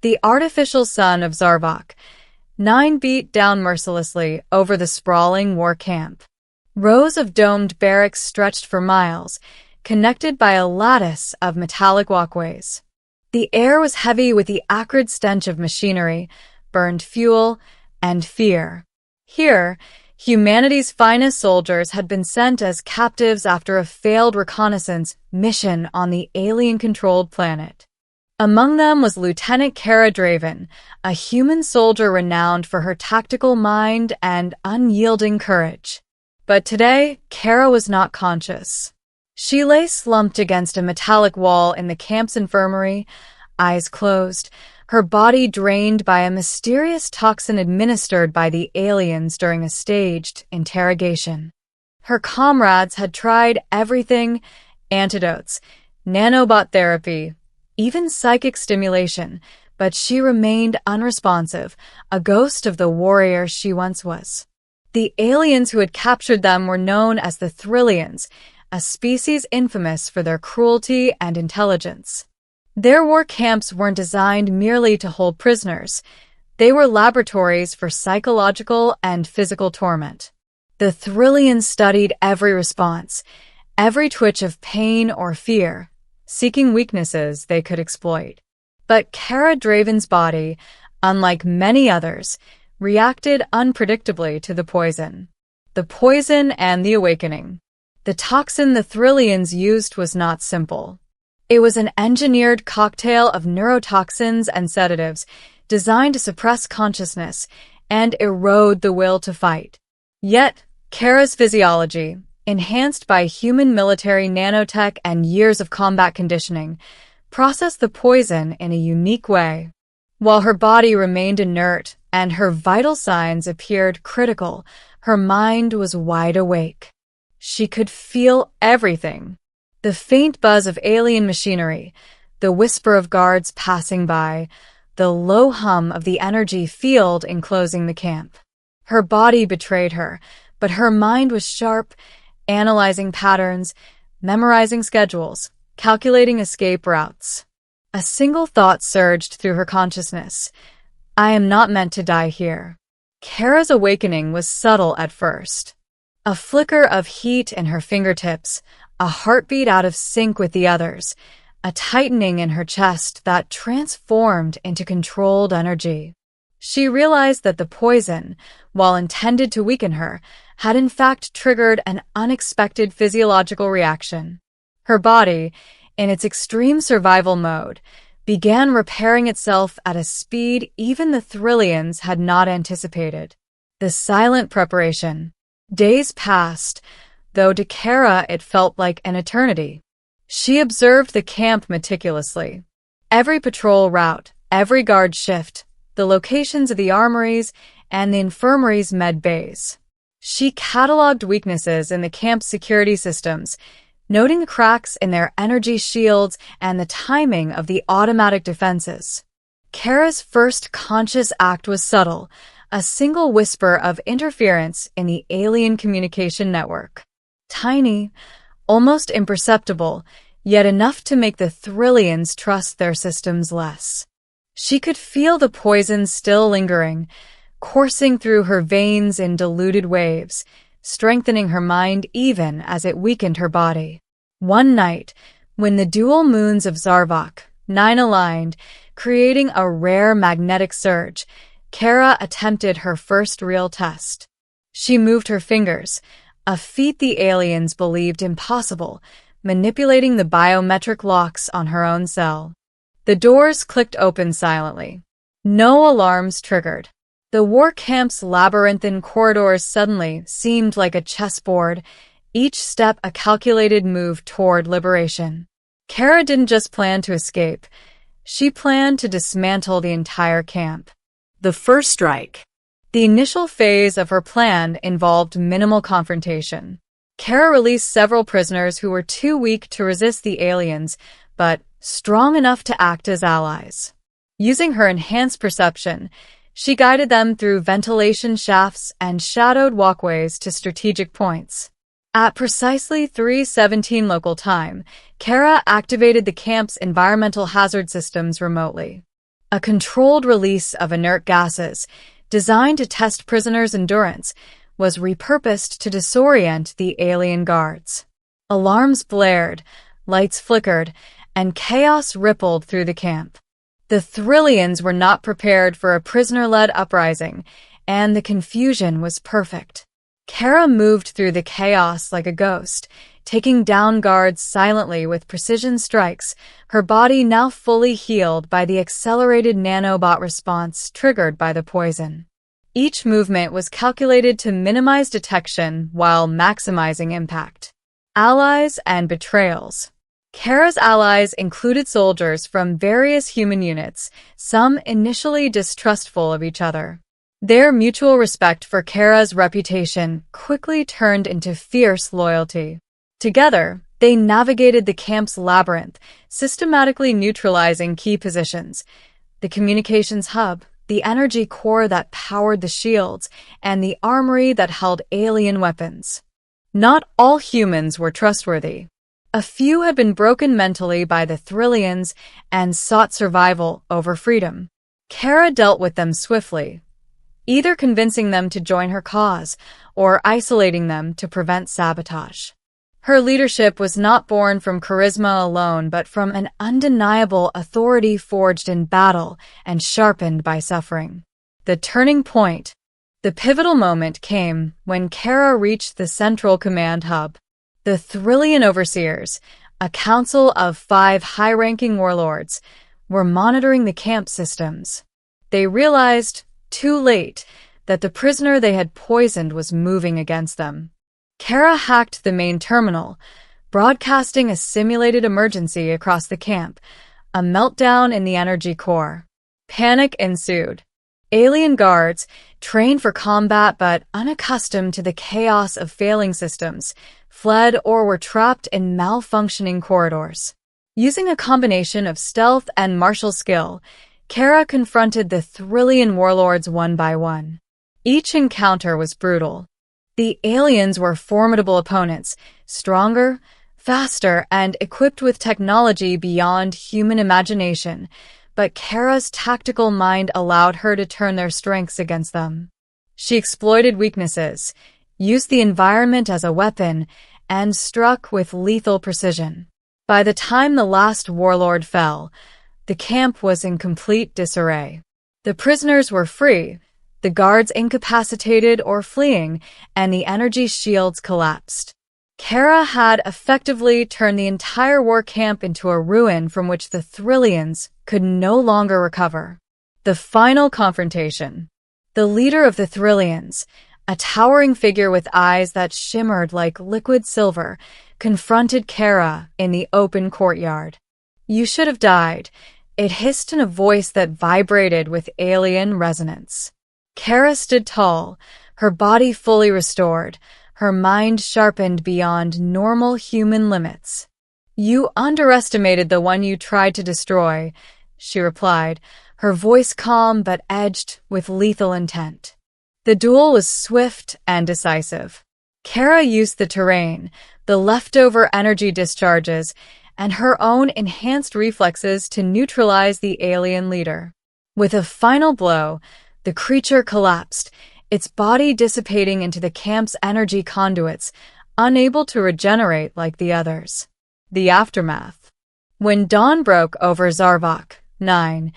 the artificial sun of Zarvok. 9 beat down mercilessly over the sprawling war camp. Rows of domed barracks stretched for miles, connected by a lattice of metallic walkways. The air was heavy with the acrid stench of machinery, burned fuel, and fear. Here, humanity's finest soldiers had been sent as captives after a failed reconnaissance mission on the alien-controlled planet. Among them was Lieutenant Kara Draven, a human soldier renowned for her tactical mind and unyielding courage. But today, Kara was not conscious. She lay slumped against a metallic wall in the camp's infirmary, eyes closed, her body drained by a mysterious toxin administered by the aliens during a staged interrogation. Her comrades had tried everything: antidotes, nanobot therapy, even psychic stimulation, but she remained unresponsive, a ghost of the warrior she once was. The aliens who had captured them were known as the Thrillians, a species infamous for their cruelty and intelligence. Their war camps weren't designed merely to hold prisoners. They were laboratories for psychological and physical torment. The Thrillians studied every response, every twitch of pain or fear, seeking weaknesses they could exploit. But Kara Draven's body, unlike many others, reacted unpredictably to the poison. The poison and the awakening. The toxin the Thrillians used was not simple. It was an engineered cocktail of neurotoxins and sedatives designed to suppress consciousness and erode the will to fight. Yet, Kara's physiology, enhanced by human military nanotech and years of combat conditioning, processed the poison in a unique way. While her body remained inert and her vital signs appeared critical, her mind was wide awake. She could feel everything. The faint buzz of alien machinery, the whisper of guards passing by, the low hum of the energy field enclosing the camp. Her body betrayed her, but her mind was sharp, analyzing patterns, memorizing schedules, calculating escape routes. A single thought surged through her consciousness. I am not meant to die here. Kara's awakening was subtle at first. A flicker of heat in her fingertips, a heartbeat out of sync with the others, a tightening in her chest that transformed into controlled energy. She realized that the poison, while intended to weaken her, had in fact triggered an unexpected physiological reaction. Her body, in its extreme survival mode, began repairing itself at a speed even the Thrillians had not anticipated. The silent preparation. Days passed, though to Kara it felt like an eternity. She observed the camp meticulously. Every patrol route, every guard shift, the locations of the armories, and the infirmary's med bays. She cataloged weaknesses in the camp's security systems, noting cracks in their energy shields and the timing of the automatic defenses. Kara's first conscious act was subtle, a single whisper of interference in the alien communication network. Tiny, almost imperceptible, yet enough to make the Thrillians trust their systems less. She could feel the poison still lingering, coursing through her veins in diluted waves, strengthening her mind even as it weakened her body. One night, when the dual moons of Zarvok, 9 aligned, creating a rare magnetic surge, Kara attempted her first real test. She moved her fingers, a feat the aliens believed impossible, manipulating the biometric locks on her own cell. The doors clicked open silently. No alarms triggered. The war camp's labyrinthine corridors suddenly seemed like a chessboard, each step a calculated move toward liberation. Kara didn't just plan to escape. She planned to dismantle the entire camp. The first strike. The initial phase of her plan involved minimal confrontation. Kara released several prisoners who were too weak to resist the aliens, but strong enough to act as allies. Using her enhanced perception, she guided them through ventilation shafts and shadowed walkways to strategic points. At precisely 3:17 local time, Kara activated the camp's environmental hazard systems remotely. A controlled release of inert gases, designed to test prisoners' endurance, was repurposed to disorient the alien guards. Alarms blared, lights flickered, and chaos rippled through the camp. The Thrillians were not prepared for a prisoner-led uprising, and the confusion was perfect. Kara moved through the chaos like a ghost, taking down guards silently with precision strikes, her body now fully healed by the accelerated nanobot response triggered by the poison. Each movement was calculated to minimize detection while maximizing impact. Allies and betrayals. Kara's allies included soldiers from various human units, some initially distrustful of each other. Their mutual respect for Kara's reputation quickly turned into fierce loyalty. Together, they navigated the camp's labyrinth, systematically neutralizing key positions: the communications hub, the energy core that powered the shields, and the armory that held alien weapons. Not all humans were trustworthy. A few had been broken mentally by the Thrillians and sought survival over freedom. Kara dealt with them swiftly, either convincing them to join her cause or isolating them to prevent sabotage. Her leadership was not born from charisma alone, but from an undeniable authority forged in battle and sharpened by suffering. The turning point, the pivotal moment, came when Kara reached the central command hub. The Thrillian overseers, a council of 5 high-ranking warlords, were monitoring the camp systems. They realized, too late, that the prisoner they had poisoned was moving against them. Kara hacked the main terminal, broadcasting a simulated emergency across the camp, a meltdown in the energy core. Panic ensued. Alien guards, trained for combat but unaccustomed to the chaos of failing systems, fled or were trapped in malfunctioning corridors. Using a combination of stealth and martial skill, Kara confronted the Thrillian warlords one by one. Each encounter was brutal. The aliens were formidable opponents, stronger, faster, and equipped with technology beyond human imagination, but Kara's tactical mind allowed her to turn their strengths against them. She exploited weaknesses, used the environment as a weapon, and struck with lethal precision. By the time the last warlord fell, the camp was in complete disarray. The prisoners were free, the guards incapacitated or fleeing, and the energy shields collapsed. Kara had effectively turned the entire war camp into a ruin from which the Thrillians could no longer recover. The final confrontation. The leader of the Thrillians, a towering figure with eyes that shimmered like liquid silver, confronted Kara in the open courtyard. "You should have died," it hissed in a voice that vibrated with alien resonance. Kara stood tall, her body fully restored, her mind sharpened beyond normal human limits. "You underestimated the one you tried to destroy," she replied, her voice calm but edged with lethal intent. The duel was swift and decisive. Kara used the terrain, the leftover energy discharges, and her own enhanced reflexes to neutralize the alien leader. With a final blow, the creature collapsed, its body dissipating into the camp's energy conduits, unable to regenerate like the others. The aftermath. When dawn broke over Zarvok 9,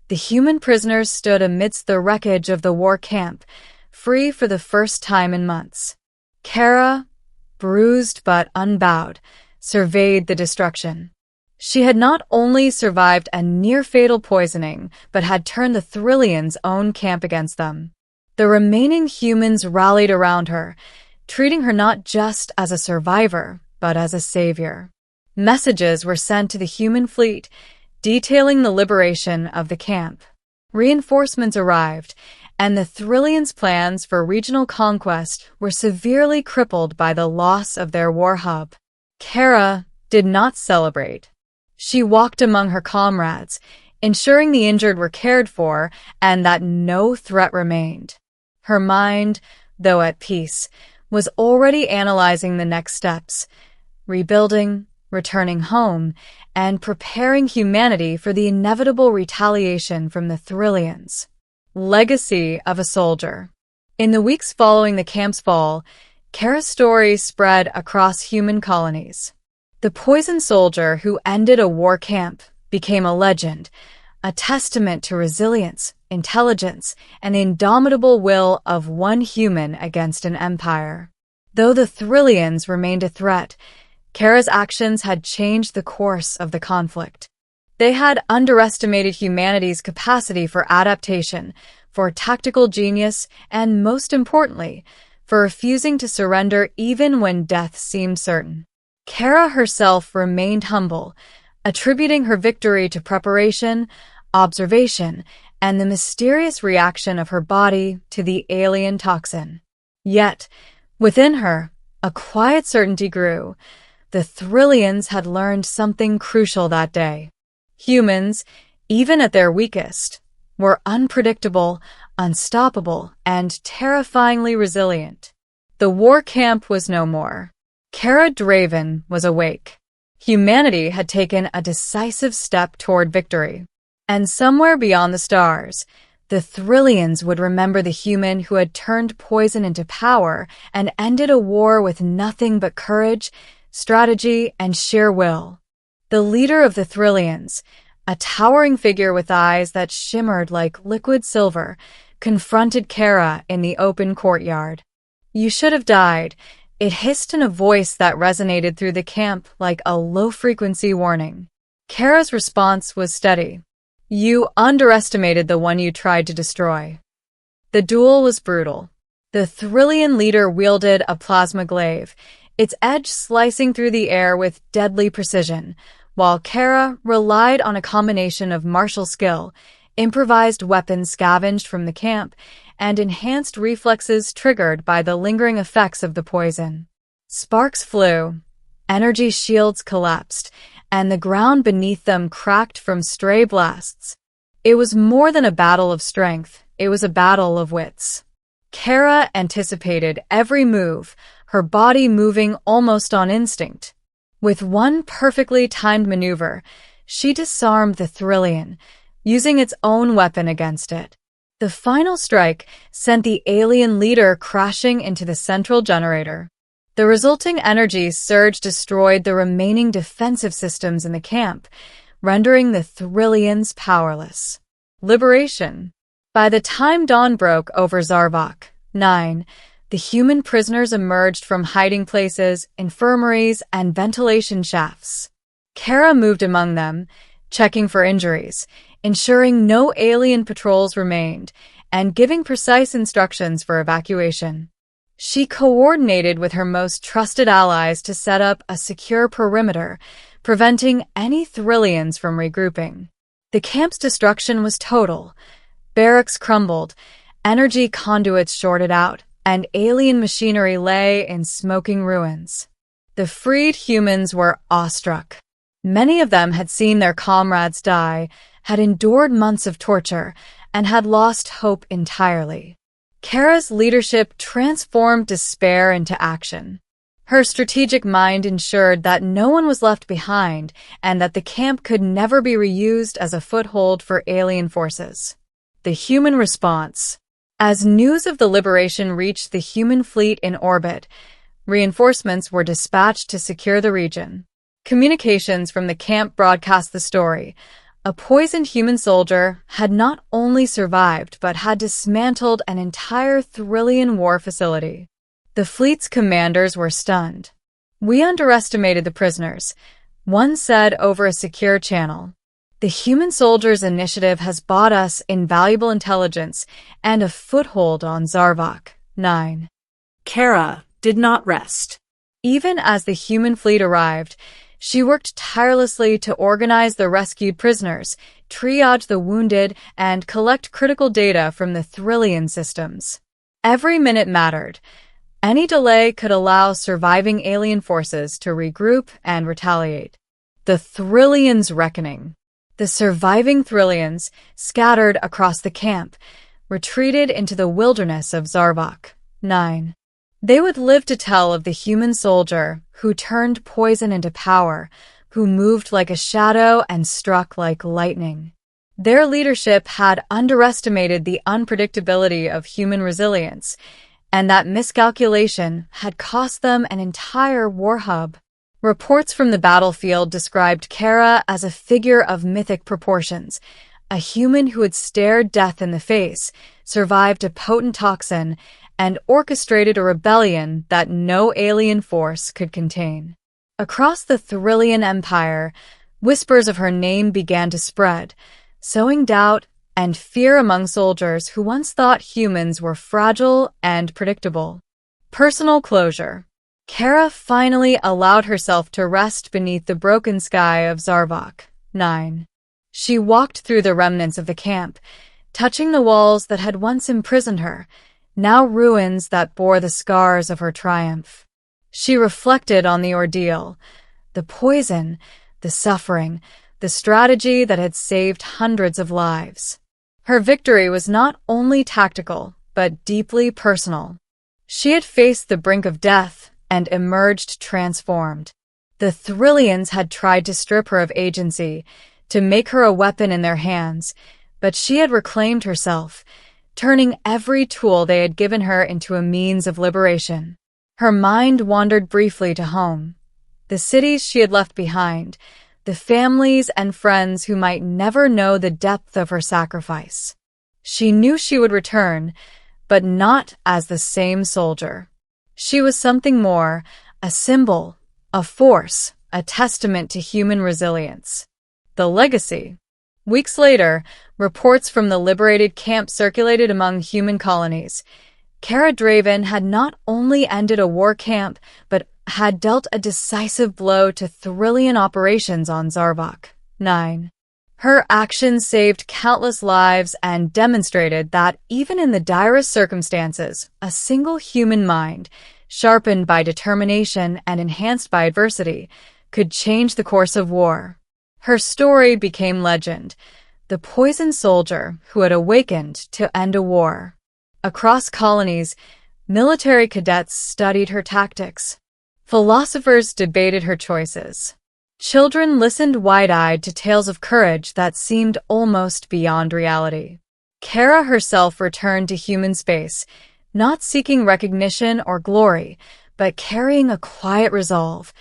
the human prisoners stood amidst the wreckage of the war camp, free for the first time in months. Kara, bruised but unbowed, surveyed the destruction. She had not only survived a near-fatal poisoning, but had turned the Thrillians' own camp against them. The remaining humans rallied around her, treating her not just as a survivor, but as a savior. Messages were sent to the human fleet, detailing the liberation of the camp. Reinforcements arrived, and the Thrillians' plans for regional conquest were severely crippled by the loss of their war hub. Kara did not celebrate. She walked among her comrades, ensuring the injured were cared for and that no threat remained. Her mind, though at peace, was already analyzing the next steps: rebuilding, returning home, and preparing humanity for the inevitable retaliation from the Thrillians. Legacy of a soldier. In the weeks following the camp's fall, Kara's story spread across human colonies. The poisoned soldier who ended a war camp became a legend, a testament to resilience, intelligence, and the indomitable will of one human against an empire. Though the Thrillians remained a threat, Kara's actions had changed the course of the conflict. They had underestimated humanity's capacity for adaptation, for tactical genius, and most importantly, for refusing to surrender even when death seemed certain. Kara herself remained humble, attributing her victory to preparation, observation, and the mysterious reaction of her body to the alien toxin. Yet, within her, a quiet certainty grew. The Thrillians had learned something crucial that day. Humans, even at their weakest, were unpredictable, unstoppable, and terrifyingly resilient. The war camp was no more. Kara Draven was awake. Humanity had taken a decisive step toward victory. And somewhere beyond the stars, the Thrillians would remember the human who had turned poison into power and ended a war with nothing but courage, strategy, and sheer will. The leader of the Thrillians, a towering figure with eyes that shimmered like liquid silver, confronted Kara in the open courtyard. "You should have died," it hissed in a voice that resonated through the camp like a low-frequency warning. Kara's response was steady. "You underestimated the one you tried to destroy." The duel was brutal. The Thrillian leader wielded a plasma glaive, its edge slicing through the air with deadly precision, while Kara relied on a combination of martial skill, improvised weapons scavenged from the camp, and enhanced reflexes triggered by the lingering effects of the poison. Sparks flew, energy shields collapsed, and the ground beneath them cracked from stray blasts. It was more than a battle of strength, it was a battle of wits. Kara anticipated every move, her body moving almost on instinct. With one perfectly timed maneuver, she disarmed the Thrillian, using its own weapon against it. The final strike sent the alien leader crashing into the central generator. The resulting energy surge destroyed the remaining defensive systems in the camp, rendering the Thrillians powerless. Liberation. By the time dawn broke over Zarvok 9, the human prisoners emerged from hiding places, infirmaries, and ventilation shafts. Kara moved among them, checking for injuries, ensuring no alien patrols remained, and giving precise instructions for evacuation. She coordinated with her most trusted allies to set up a secure perimeter, preventing any Thrillians from regrouping. The camp's destruction was total. Barracks crumbled, energy conduits shorted out, and alien machinery lay in smoking ruins. The freed humans were awestruck. Many of them had seen their comrades die, had endured months of torture, and had lost hope entirely. Kara's leadership transformed despair into action. Her strategic mind ensured that no one was left behind and that the camp could never be reused as a foothold for alien forces. The human response. As news of the liberation reached the human fleet in orbit, reinforcements were dispatched to secure the region. Communications from the camp broadcast the story. A poisoned human soldier had not only survived but had dismantled an entire Thrillian war facility. The fleet's commanders were stunned. "We underestimated the prisoners," one said over a secure channel. "The human soldier's initiative has bought us invaluable intelligence and a foothold on Zarvok 9. Kara did not rest. Even as the human fleet arrived, she worked tirelessly to organize the rescued prisoners, triage the wounded, and collect critical data from the Thrillian systems. Every minute mattered. Any delay could allow surviving alien forces to regroup and retaliate. The Thrillians' reckoning. The surviving Thrillians, scattered across the camp, retreated into the wilderness of Zarvok 9. They would live to tell of the human soldier who turned poison into power, who moved like a shadow and struck like lightning. Their leadership had underestimated the unpredictability of human resilience, and that miscalculation had cost them an entire war hub. Reports from the battlefield described Kara as a figure of mythic proportions, a human who had stared death in the face, survived a potent toxin, and orchestrated a rebellion that no alien force could contain. Across the Thrillian Empire, whispers of her name began to spread, sowing doubt and fear among soldiers who once thought humans were fragile and predictable. Personal closure. Kara finally allowed herself to rest beneath the broken sky of Zarvok 9. She walked through the remnants of the camp, touching the walls that had once imprisoned her, now ruins that bore the scars of her triumph. She reflected on the ordeal, the poison, the suffering, the strategy that had saved hundreds of lives. Her victory was not only tactical, but deeply personal. She had faced the brink of death and emerged transformed. The Thrillians had tried to strip her of agency, to make her a weapon in their hands, but she had reclaimed herself, turning every tool they had given her into a means of liberation. Her mind wandered briefly to home, the cities she had left behind, the families and friends who might never know the depth of her sacrifice. She knew she would return, but not as the same soldier. She was something more, a symbol, a force, a testament to human resilience. The legacy. Weeks later, reports from the liberated camp circulated among human colonies. Kara Draven had not only ended a war camp, but had dealt a decisive blow to Thrillian operations on Zarvok 9. Her actions saved countless lives and demonstrated that even in the direst circumstances, a single human mind, sharpened by determination and enhanced by adversity, could change the course of war. Her story became legend, the poisoned soldier who had awakened to end a war. Across colonies, military cadets studied her tactics. Philosophers debated her choices. Children listened wide-eyed to tales of courage that seemed almost beyond reality. Kara herself returned to human space, not seeking recognition or glory, but carrying a quiet resolve.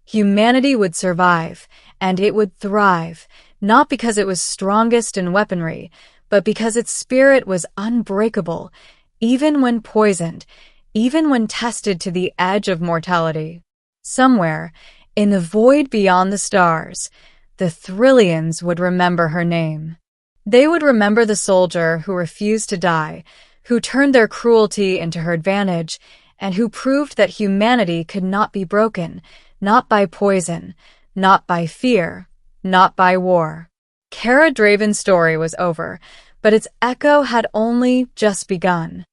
Humanity would survive, and it would thrive, not because it was strongest in weaponry, but because its spirit was unbreakable, even when poisoned, even when tested to the edge of mortality. Somewhere, in the void beyond the stars, the Thrillians would remember her name. They would remember the soldier who refused to die, who turned their cruelty into her advantage, and who proved that humanity could not be broken, not by poison, not by fear, not by war. Kara Draven's story was over, but its echo had only just begun.